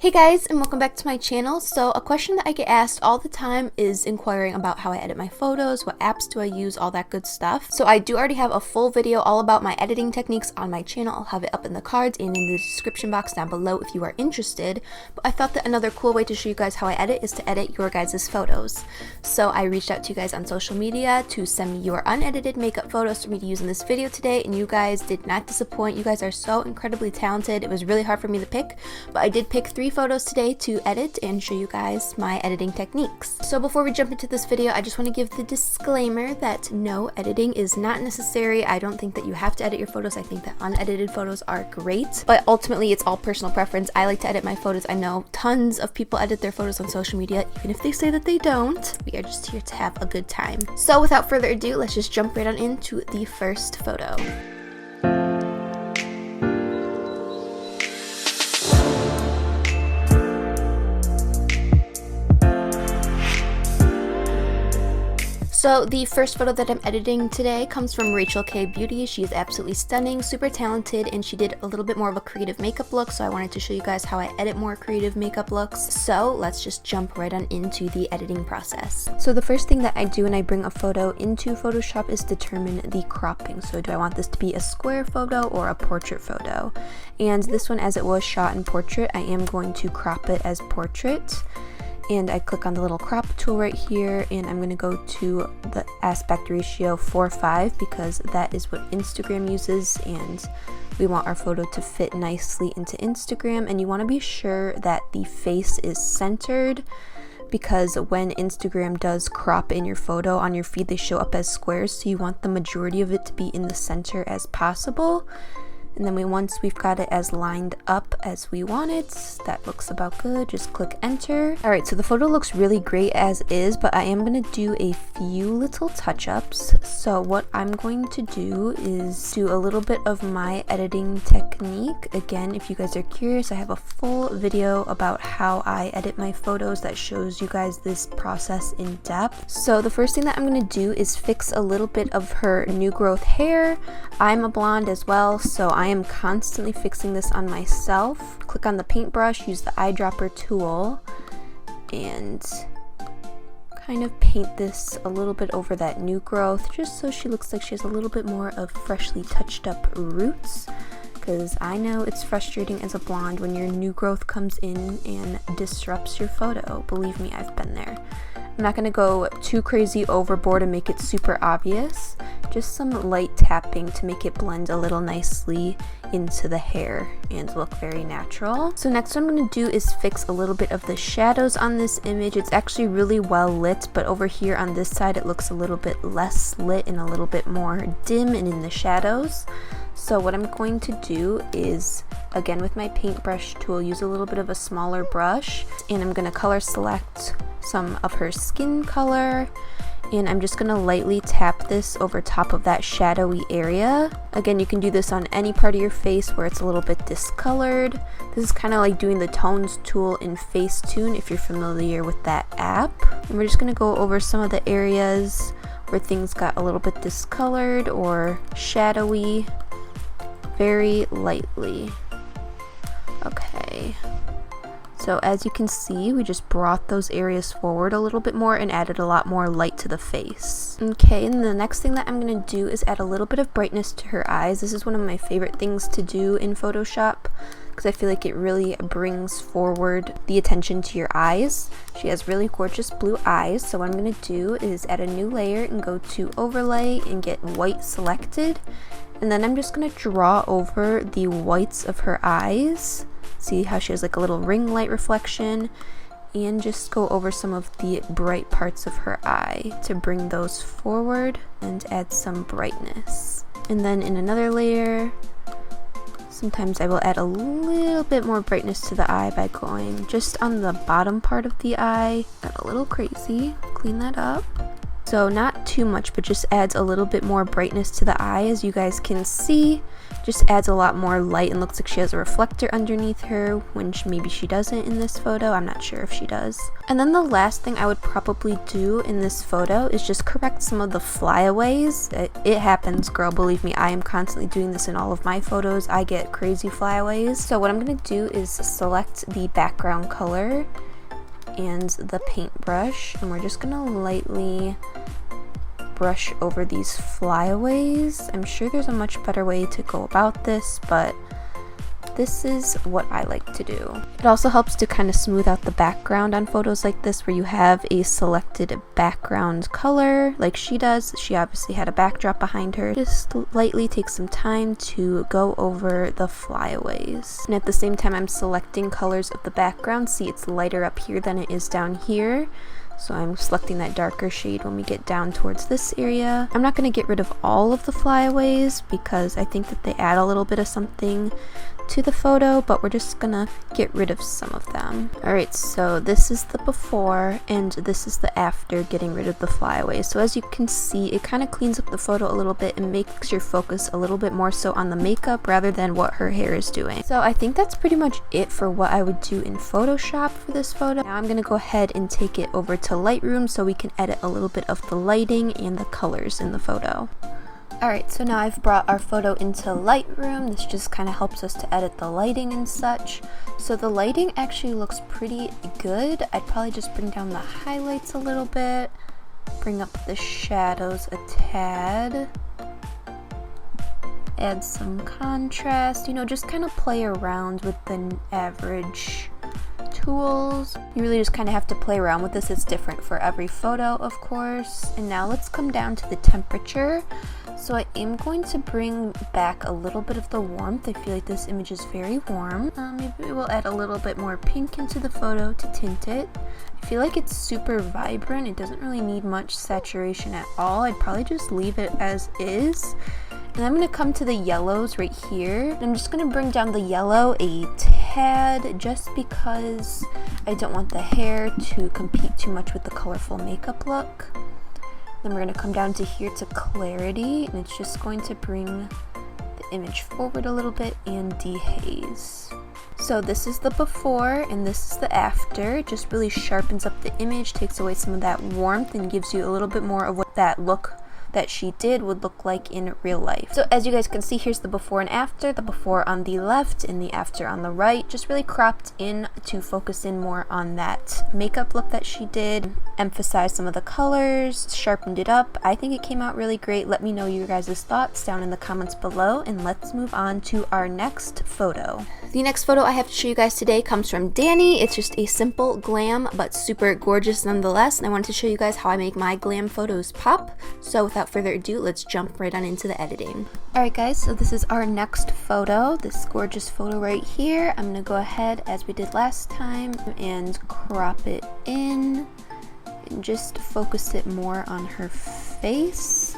Hey guys, and welcome back to my channel. So a question that I get asked all the time is inquiring about how I edit my photos, what apps do I use, all that good stuff. So I do already have a full video all about my editing techniques on my channel. I'll have it up in the cards and in the description box down below if you are interested. But I thought that another cool way to show you guys how I edit is to edit your guys' photos. So I reached out to you guys on social media to send me your unedited makeup photos for me to use in this video today, and you guys did not disappoint. You guys are so incredibly talented. It was really hard for me to pick, but I did pick 3 photos today to edit and show you guys my editing techniques. So before we jump into this video, I just want to give the disclaimer that no, editing is not necessary. I don't think that you have to edit your photos. I think that unedited photos are great, but ultimately it's all personal preference. I like to edit my photos. I know tons of people edit their photos on social media, even if they say that they don't. We are just here to have a good time. So without further ado, let's just jump right on into the first photo. So the first photo that I'm editing today comes from Rachel K Beauty. She is absolutely stunning, super talented, and she did a little bit more of a creative makeup look, so I wanted to show you guys how I edit more creative makeup looks. So let's just jump right on into the editing process. So the first thing that I do when I bring a photo into Photoshop is determine the cropping. So do I want this to be a square photo or a portrait photo? And this one, as it was shot in portrait, I am going to crop it as portrait. And I click on the little crop tool right here, and I'm going to go to the aspect ratio 4:5 because that is what Instagram uses, and we want our photo to fit nicely into Instagram. And you want to be sure that the face is centered, because when Instagram does crop in your photo on your feed, they show up as squares, so you want the majority of it to be in the center as possible. And then once we've got it as lined up as we want it, that looks about good, just click enter. Alright, so the photo looks really great as is, but I am going to do a few little touch-ups. So what I'm going to do is do a little bit of my editing technique. Again, if you guys are curious, I have a full video about how I edit my photos that shows you guys this process in depth. So the first thing that I'm going to do is fix a little bit of her new growth hair. I'm a blonde as well, so I am constantly fixing this on myself. Click on the paintbrush, use the eyedropper tool, and kind of paint this a little bit over that new growth, just so she looks like she has a little bit more of freshly touched up roots, because I know it's frustrating as a blonde when your new growth comes in and disrupts your photo. Believe me, I've been there. I'm not going to go too crazy overboard and make it super obvious, just some light tapping to make it blend a little nicely into the hair and look very natural. So next what I'm going to do is fix a little bit of the shadows on this image. It's actually really well lit, but over here on this side it looks a little bit less lit and a little bit more dim and in the shadows. So what I'm going to do is, again with my paintbrush tool, use a little bit of a smaller brush, and I'm going to color select some of her skin color, and I'm just going to lightly tap this over top of that shadowy area. Again, you can do this on any part of your face where it's a little bit discolored. This is kind of like doing the tones tool in Facetune if you're familiar with that app. And we're just going to go over some of the areas where things got a little bit discolored or shadowy very lightly. Okay. So as you can see, we just brought those areas forward a little bit more and added a lot more light to the face. Okay, and the next thing that I'm going to do is add a little bit of brightness to her eyes. This is one of my favorite things to do in Photoshop, because I feel like it really brings forward the attention to your eyes. She has really gorgeous blue eyes, so what I'm going to do is add a new layer and go to overlay and get white selected. And then I'm just going to draw over the whites of her eyes. See how she has like a little ring light reflection, and just go over some of the bright parts of her eye to bring those forward and add some brightness. And then in another layer, sometimes I will add a little bit more brightness to the eye by going just on the bottom part of the eye. Got a little crazy, clean that up. So not too much, but just adds a little bit more brightness to the eye. As you guys can see, just adds a lot more light and looks like she has a reflector underneath her, when maybe she doesn't in this photo. I'm not sure if she does. And then the last thing I would probably do in this photo is just correct some of the flyaways. It happens, girl, believe me. I am constantly doing this in all of my photos. I get crazy flyaways. So what I'm going to do is select the background color and the paintbrush, and we're just gonna lightly brush over these flyaways. I'm sure there's a much better way to go about this, but this is what I like to do. It also helps to kind of smooth out the background on photos like this, where you have a selected background color like she does. She obviously had a backdrop behind her. Just lightly take some time to go over the flyaways. And at the same time, I'm selecting colors of the background. See, it's lighter up here than it is down here. So I'm selecting that darker shade when we get down towards this area. I'm not going to get rid of all of the flyaways because I think that they add a little bit of something to the photo, but we're just gonna get rid of some of them. Alright, so this is the before and this is the after getting rid of the flyaways. So as you can see, it kind of cleans up the photo a little bit and makes your focus a little bit more so on the makeup rather than what her hair is doing. So I think that's pretty much it for what I would do in Photoshop for this photo. Now I'm gonna go ahead and take it over to Lightroom so we can edit a little bit of the lighting and the colors in the photo. Alright, so now I've brought our photo into Lightroom. This just kind of helps us to edit the lighting and such. So the lighting actually looks pretty good. I'd probably just bring down the highlights a little bit, bring up the shadows a tad, add some contrast, you know, just kind of play around with the average tools. You really just kind of have to play around with this. It's different for every photo, of course. And now let's come down to the temperature. So I am going to bring back a little bit of the warmth. I feel like this image is very warm. Maybe we'll add a little bit more pink into the photo to tint it. I feel like it's super vibrant. It doesn't really need much saturation at all. I'd probably just leave it as is. And I'm going to come to the yellows right here. And I'm just going to bring down the yellow a tad just because I don't want the hair to compete too much with the colorful makeup look. Then we're going to come down to here to clarity, and it's just going to bring the image forward a little bit and dehaze. So this is the before and this is the after. It just really sharpens up the image, takes away some of that warmth, and gives you a little bit more of what that look that she did would look like in real life. So as you guys can see, here's the before and after. The before on the left and the after on the right, just really cropped in to focus in more on that makeup look that she did, emphasize some of the colors, sharpened it up. I think it came out really great. Let me know your guys' thoughts down in the comments below, and let's move on to our next photo. The next photo I have to show you guys today comes from Danny. It's just a simple glam but super gorgeous nonetheless, and I wanted to show you guys how I make my glam photos pop. So without further ado, let's jump right on into the editing. Alright guys, so this is our next photo, this gorgeous photo right here. I'm gonna go ahead, as we did last time, and crop it in and just focus it more on her face.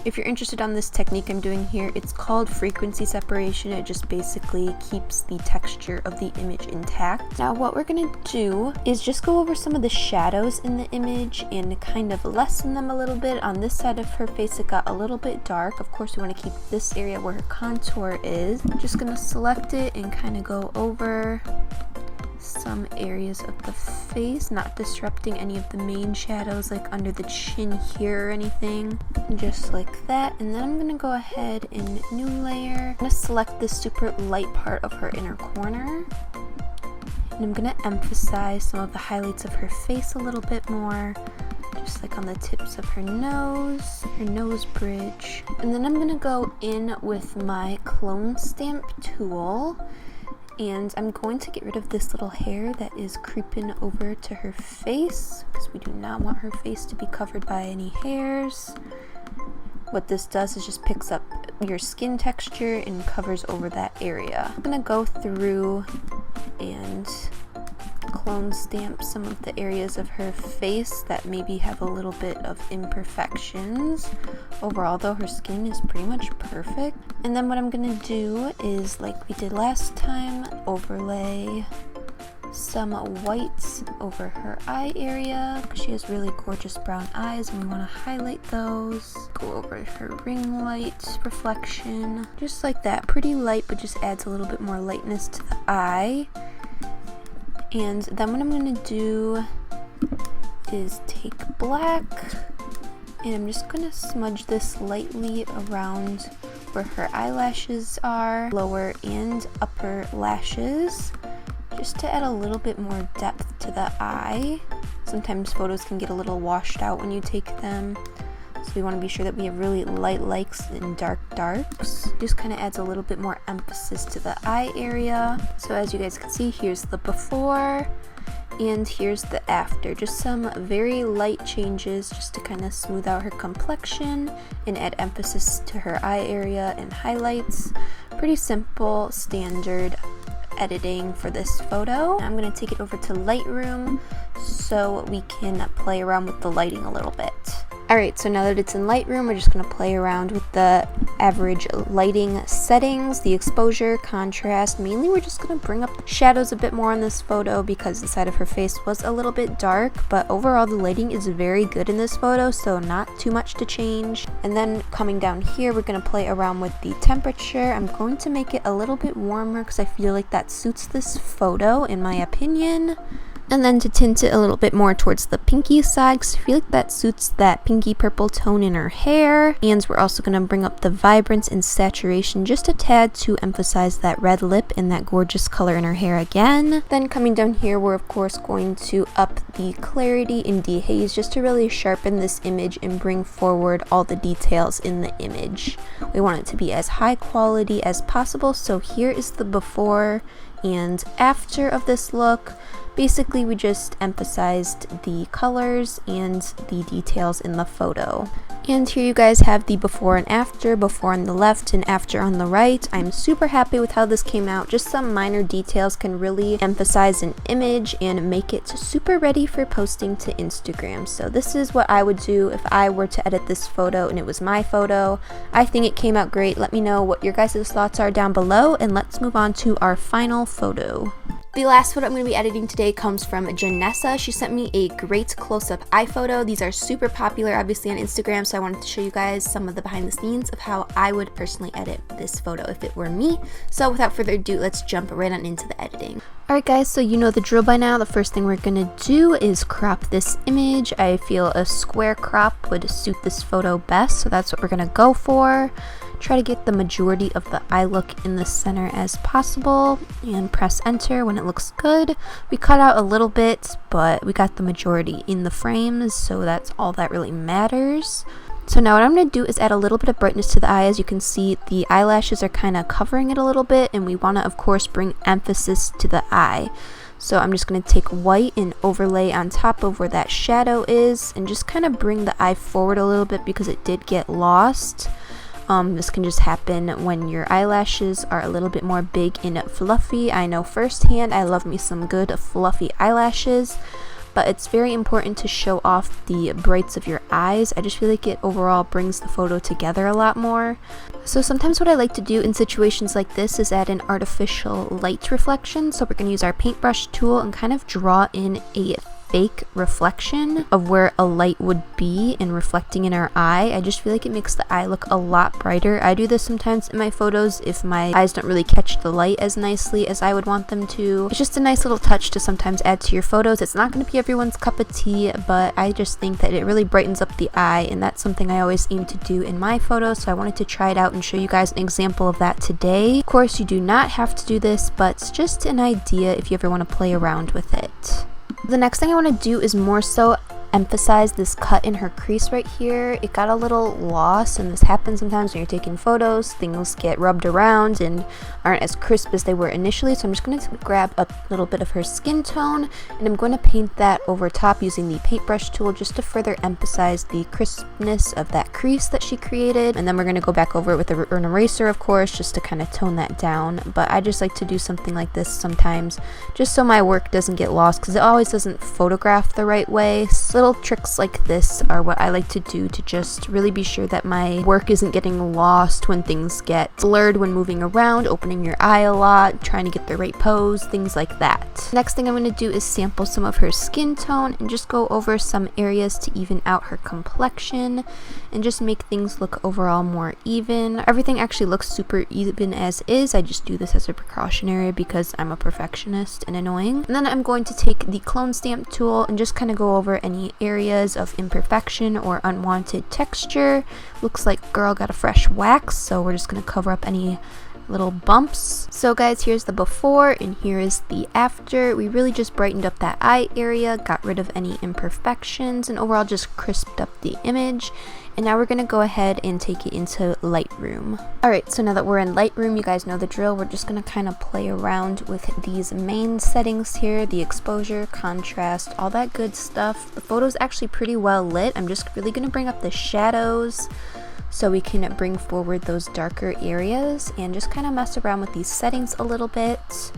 If you're interested on this technique I'm doing here, it's called frequency separation. It just basically keeps the texture of the image intact. Now what we're gonna do is just go over some of the shadows in the image and kind of lessen them a little bit. On this side of her face it got a little bit dark. Of course we want to keep this area where her contour is. I'm just gonna select it and kind of go over some areas of the face, not disrupting any of the main shadows like under the chin here or anything, just like that. And then I'm gonna go ahead and new layer. I'm gonna select this super light part of her inner corner, and I'm gonna emphasize some of the highlights of her face a little bit more, just like on the tips of her nose bridge. And then I'm gonna go in with my clone stamp tool, and I'm going to get rid of this little hair that is creeping over to her face, because we do not want her face to be covered by any hairs. What this does is just picks up your skin texture and covers over that area. I'm gonna go through and clone stamp some of the areas of her face that maybe have a little bit of imperfections. Overall though, her skin is pretty much perfect. And then what I'm gonna do is, like we did last time, overlay some whites over her eye area because she has really gorgeous brown eyes and we want to highlight those. Go over her ring light reflection, just like that. Pretty light, but just adds a little bit more lightness to the eye. And then what I'm going to do is take black and I'm just going to smudge this lightly around where her eyelashes are, lower and upper lashes, just to add a little bit more depth to the eye. Sometimes photos can get a little washed out when you take them, so we want to be sure that we have really light lights and dark darks. Just kind of adds a little bit more emphasis to the eye area. So as you guys can see, here's the before and here's the after. Just some very light changes just to kind of smooth out her complexion and add emphasis to her eye area and highlights. Pretty simple, standard editing for this photo. I'm going to take it over to Lightroom so we can play around with the lighting a little bit. Alright, so now that it's in Lightroom, we're just going to play around with the average lighting settings, the exposure, contrast. Mainly we're just going to bring up the shadows a bit more on this photo because the side of her face was a little bit dark, but overall the lighting is very good in this photo, so not too much to change. And then coming down here, we're going to play around with the temperature. I'm going to make it a little bit warmer because I feel like that suits this photo in my opinion. And then to tint it a little bit more towards the pinky side because I feel like that suits that pinky purple tone in her hair. And we're also going to bring up the vibrance and saturation just a tad to emphasize that red lip and that gorgeous color in her hair again. Then coming down here, we're of course going to up the clarity and dehaze just to really sharpen this image and bring forward all the details in the image. We want it to be as high quality as possible. So here is the before and after of this look. Basically, we just emphasized the colors and the details in the photo. And here you guys have the before and after, before on the left and after on the right. I'm super happy with how this came out. Just some minor details can really emphasize an image and make it super ready for posting to Instagram. So this is what I would do if I were to edit this photo and it was my photo. I think it came out great. Let me know what your guys' thoughts are down below, and let's move on to our final photo. The last photo I'm going to be editing today comes from Janessa. She sent me a great close-up eye photo. These are super popular, obviously, on Instagram, so I wanted to show you guys some of the behind the scenes of how I would personally edit this photo if it were me. So without further ado, let's jump right on into the editing. Alright guys, so you know the drill by now. The first thing we're going to do is crop this image. I feel a square crop would suit this photo best, so that's what we're going to go for. Try to get the majority of the eye look in the center as possible and press enter when it looks good. We cut out a little bit, but we got the majority in the frames, so that's all that really matters. So now what I'm going to do is add a little bit of brightness to the eye. As you can see, the eyelashes are kind of covering it a little bit, and we want to of course bring emphasis to the eye. So I'm just going to take white and overlay on top of where that shadow is and just kind of bring the eye forward a little bit because it did get lost. This can just happen when your eyelashes are a little bit more big and fluffy. I know firsthand I love me some good fluffy eyelashes, but it's very important to show off the brights of your eyes. I just feel like it overall brings the photo together a lot more. So sometimes what I like to do in situations like this is add an artificial light reflection. So we're going to use our paintbrush tool and kind of draw in a fake reflection of where a light would be and reflecting in our eye. I just feel like it makes the eye look a lot brighter. I do this sometimes in my photos if my eyes don't really catch the light as nicely as I would want them to. It's just a nice little touch to sometimes add to your photos. It's not going to be everyone's cup of tea, but I just think that it really brightens up the eye, and that's something I always aim to do in my photos, so I wanted to try it out and show you guys an example of that today. Of course, you do not have to do this, but it's just an idea if you ever want to play around with it. The next thing I want to do is more so emphasize this cut in her crease right here. It got a little lost, and this happens sometimes when you're taking photos. Things get rubbed around and aren't as crisp as they were initially, so I'm just going to grab a little bit of her skin tone and I'm going to paint that over top using the paintbrush tool just to further emphasize the crispness of that crease that she created. And then we're going to go back over it with an eraser, of course, just to kind of tone that down. But I just like to do something like this sometimes just so my work doesn't get lost, because it always doesn't photograph the right way. It's a little little tricks like this are what I like to do to just really be sure that my work isn't getting lost when things get blurred when moving around, opening your eye a lot, trying to get the right pose, things like that. Next thing I'm going to do is sample some of her skin tone and just go over some areas to even out her complexion and just make things look overall more even. Everything actually looks super even as is. I just do this as a precautionary because I'm a perfectionist and annoying. And then I'm going to take the clone stamp tool and just kind of go over any areas of imperfection or unwanted texture. Looks like girl got a fresh wax, so we're just going to cover up any little bumps. So guys, here's the before and here is the after. We really just brightened up that eye area, got rid of any imperfections, and overall just crisped up the image. And now we're going to go ahead and take it into Lightroom. Alright, so now that we're in Lightroom, you guys know the drill. We're just going to kind of play around with these main settings here, the exposure, contrast, all that good stuff. The photo's actually pretty well lit. I'm just really going to bring up the shadows so we can bring forward those darker areas and just kind of mess around with these settings a little bit.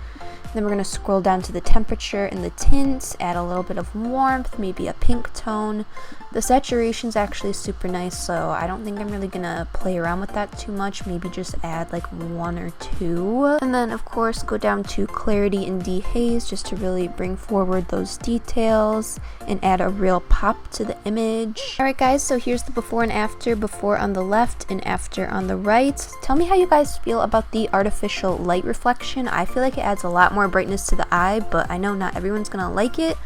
Then we're going to scroll down to the temperature and the tints, add a little bit of warmth, maybe a pink tone. The saturation is actually super nice, so I don't think I'm really going to play around with that too much. Maybe just add like 1 or 2. And then of course go down to clarity and dehaze just to really bring forward those details and add a real pop to the image. Alright guys, so here's the before and after. Before on the left and after on the right. Tell me how you guys feel about the artificial light reflection. I feel like it adds a lot more brightness to the eye, but I know not everyone's gonna like it.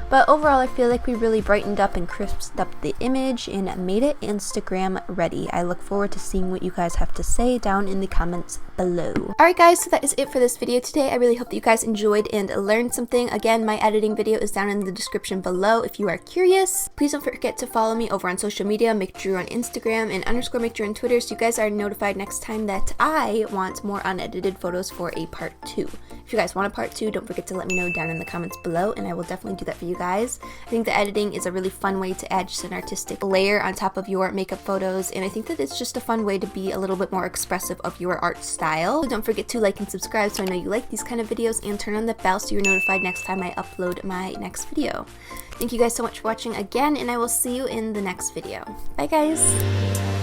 But overall, I feel like we really brightened up and crisped up the image and made it Instagram ready. I look forward to seeing what you guys have to say down in the comments below. Alright guys, so that is it for this video today. I really hope that you guys enjoyed and learned something. Again, my editing video is down in the description below if you are curious. Please don't forget to follow me over on social media, Mcdrew on Instagram and _Mcdrew on Twitter, so you guys are notified next time that I want more unedited photos for a part 2. If you guys want a part 2, don't forget to let me know down in the comments below and I will definitely do that for you guys. I think the editing is a really fun way to add just an artistic layer on top of your makeup photos, and I think that it's just a fun way to be a little bit more expressive of your art style. So don't forget to like and subscribe so I know you like these kind of videos, and turn on the bell so you're notified next time I upload my next video. Thank you guys so much for watching again, and I will see you in the next video. Bye guys!